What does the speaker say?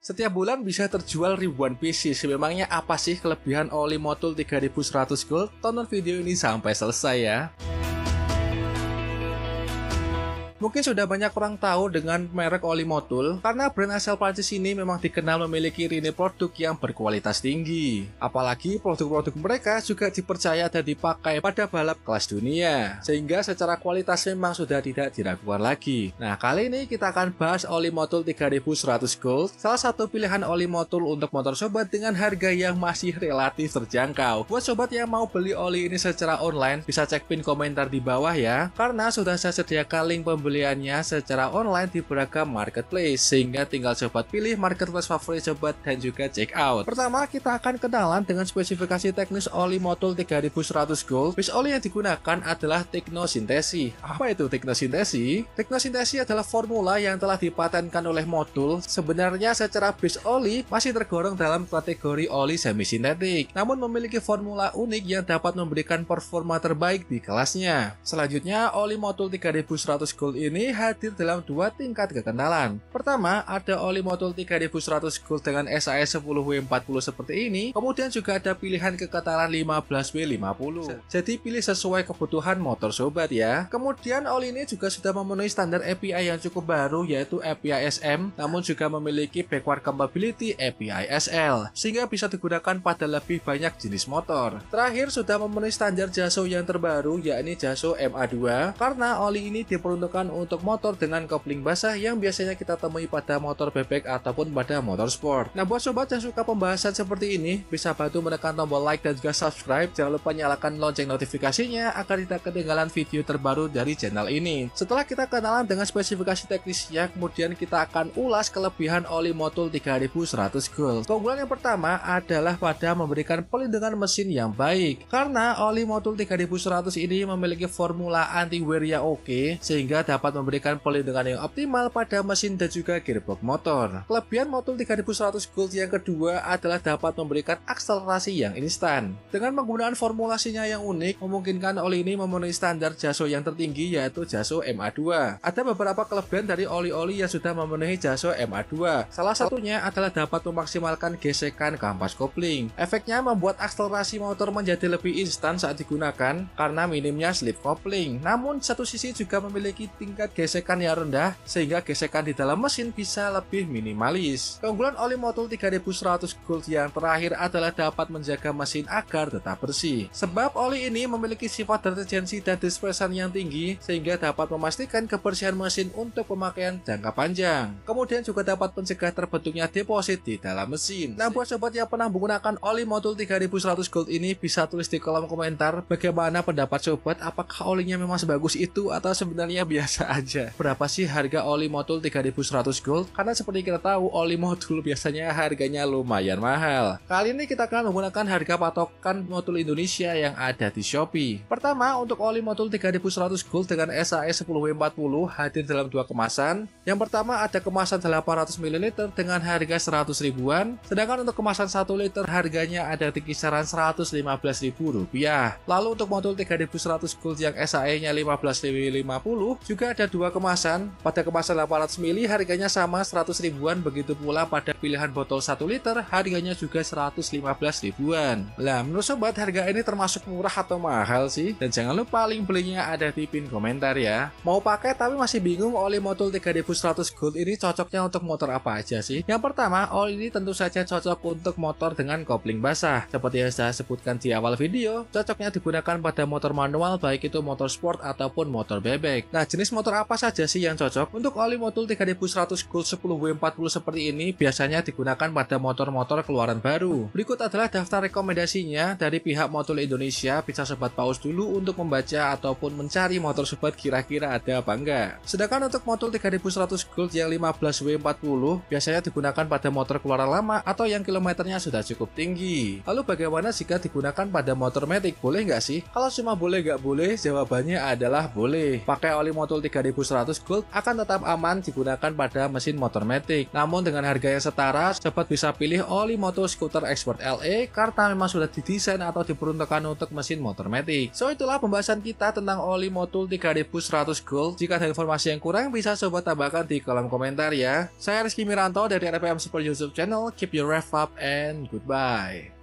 Setiap bulan bisa terjual ribuan pieces. Memangnya apa sih kelebihan oli Motul 3100 Gold? Tonton video ini sampai selesai ya. Mungkin sudah banyak orang tahu dengan merek oli Motul karena brand asal Prancis ini memang dikenal memiliki lini produk yang berkualitas tinggi. Apalagi produk-produk mereka juga dipercaya dan dipakai pada balap kelas dunia, sehingga secara kualitas memang sudah tidak diragukan lagi. Nah, kali ini kita akan bahas oli Motul 3100 Gold, salah satu pilihan oli Motul untuk motor sobat dengan harga yang masih relatif terjangkau. Buat sobat yang mau beli oli ini secara online, bisa cek pin komentar di bawah ya, karena sudah saya sediakan link pembeliannya secara online di beragam marketplace, sehingga tinggal sobat pilih marketplace favorit sobat dan juga check out. Pertama, kita akan kenalan dengan spesifikasi teknis oli Motul 3100 Gold. Base oli yang digunakan adalah teknosintesi. Apa itu teknosintesi? Teknosintesi adalah formula yang telah dipatenkan oleh Motul. Sebenarnya secara base oli masih tergolong dalam kategori oli semi sintetik, namun memiliki formula unik yang dapat memberikan performa terbaik di kelasnya. Selanjutnya, oli Motul 3100 Gold ini hadir dalam dua tingkat kekenalan. Pertama, ada oli Motul 3100 Gold dengan SAS 10W40 seperti ini. Kemudian juga ada pilihan kekenalan 15W50. Jadi pilih sesuai kebutuhan motor sobat ya. Kemudian oli ini juga sudah memenuhi standar API yang cukup baru, yaitu API SM, namun juga memiliki backward compatibility API SL, sehingga bisa digunakan pada lebih banyak jenis motor. Terakhir, sudah memenuhi standar JASO yang terbaru, yakni JASO MA2, karena oli ini diperuntukkan untuk motor dengan kopling basah yang biasanya kita temui pada motor bebek ataupun pada motor sport. Nah, buat sobat yang suka pembahasan seperti ini, bisa bantu menekan tombol like dan juga subscribe. Jangan lupa nyalakan lonceng notifikasinya agar tidak ketinggalan video terbaru dari channel ini. Setelah kita kenalan dengan spesifikasi teknisnya, kemudian kita akan ulas kelebihan oli Motul 3100 Gold. Keunggulan yang pertama adalah pada memberikan pelindungan mesin yang baik, karena oli Motul 3100 ini memiliki formula anti wear yang oke, sehingga dapat memberikan pelindungan yang optimal pada mesin dan juga gearbox motor. Kelebihan Motul 3100 Gold yang kedua adalah dapat memberikan akselerasi yang instan. Dengan menggunakan formulasinya yang unik, memungkinkan oli ini memenuhi standar JASO yang tertinggi, yaitu JASO MA2. Ada beberapa kelebihan dari oli-oli yang sudah memenuhi JASO MA2. Salah satunya adalah dapat memaksimalkan gesekan kampas kopling. Efeknya membuat akselerasi motor menjadi lebih instan saat digunakan karena minimnya slip kopling. Namun satu sisi juga memiliki tingkat gesekan yang rendah, sehingga gesekan di dalam mesin bisa lebih minimalis. Keunggulan oli Motul 3100 Gold yang terakhir adalah dapat menjaga mesin agar tetap bersih. Sebab oli ini memiliki sifat deterjensi dan dispersan yang tinggi, sehingga dapat memastikan kebersihan mesin untuk pemakaian jangka panjang. Kemudian juga dapat mencegah terbentuknya deposit di dalam mesin. Nah, buat sobat yang pernah menggunakan oli Motul 3100 Gold ini, bisa tulis di kolom komentar bagaimana pendapat sobat, apakah olinya memang sebagus itu atau sebenarnya biasa aja. Berapa sih harga oli Motul 3100 Gold? Karena seperti kita tahu, oli Motul biasanya harganya lumayan mahal. Kali ini kita akan menggunakan harga patokan Motul Indonesia yang ada di Shopee. Pertama, untuk oli Motul 3100 Gold dengan SAS 10W40 hadir dalam dua kemasan. Yang pertama ada kemasan 800 ml dengan harga 100 ribuan, sedangkan untuk kemasan 1 liter harganya ada di kisaran Rp115.000. Lalu untuk Motul 3100 Gold yang SAE-nya 15W50 juga ada dua kemasan. Pada kemasan 800 ml harganya sama 100 ribuan, begitu pula pada pilihan botol 1 liter harganya juga 115 ribuan. Lah, menurut sobat harga ini termasuk murah atau mahal sih? Dan jangan lupa link belinya ada di pin komentar ya. Mau pakai tapi masih bingung oli Motul 3100 Gold ini cocoknya untuk motor apa aja sih? Yang pertama, oli ini tentu saja cocok untuk motor dengan kopling basah. Seperti yang saya sebutkan di awal video, cocoknya digunakan pada motor manual baik itu motor sport ataupun motor bebek. Nah, jenis motor apa saja sih yang cocok? Untuk oli Motul 3100 Gold 10W40 seperti ini biasanya digunakan pada motor-motor keluaran baru. Berikut adalah daftar rekomendasinya dari pihak Motul Indonesia, bisa sobat pause dulu untuk membaca ataupun mencari motor sobat kira-kira ada apa enggak. Sedangkan untuk Motul 3100 Gold yang 15W40 biasanya digunakan pada motor keluaran lama atau yang kilometernya sudah cukup tinggi. Lalu bagaimana jika digunakan pada motor matic? Boleh nggak sih? Kalau cuma boleh nggak boleh, jawabannya adalah boleh. Pakai oli Motul Motul 3100 Gold akan tetap aman digunakan pada mesin motor matic. Namun dengan harga yang setara, sobat bisa pilih Oli Motul Scooter Expert LE karena memang sudah didesain atau diperuntukkan untuk mesin motor matic. So itulah pembahasan kita tentang Oli Motul 3100 Gold. Jika ada informasi yang kurang bisa sobat tambahkan di kolom komentar ya. Saya Rizky Miranto dari RPM Super YouTube Channel. Keep your rev up and goodbye.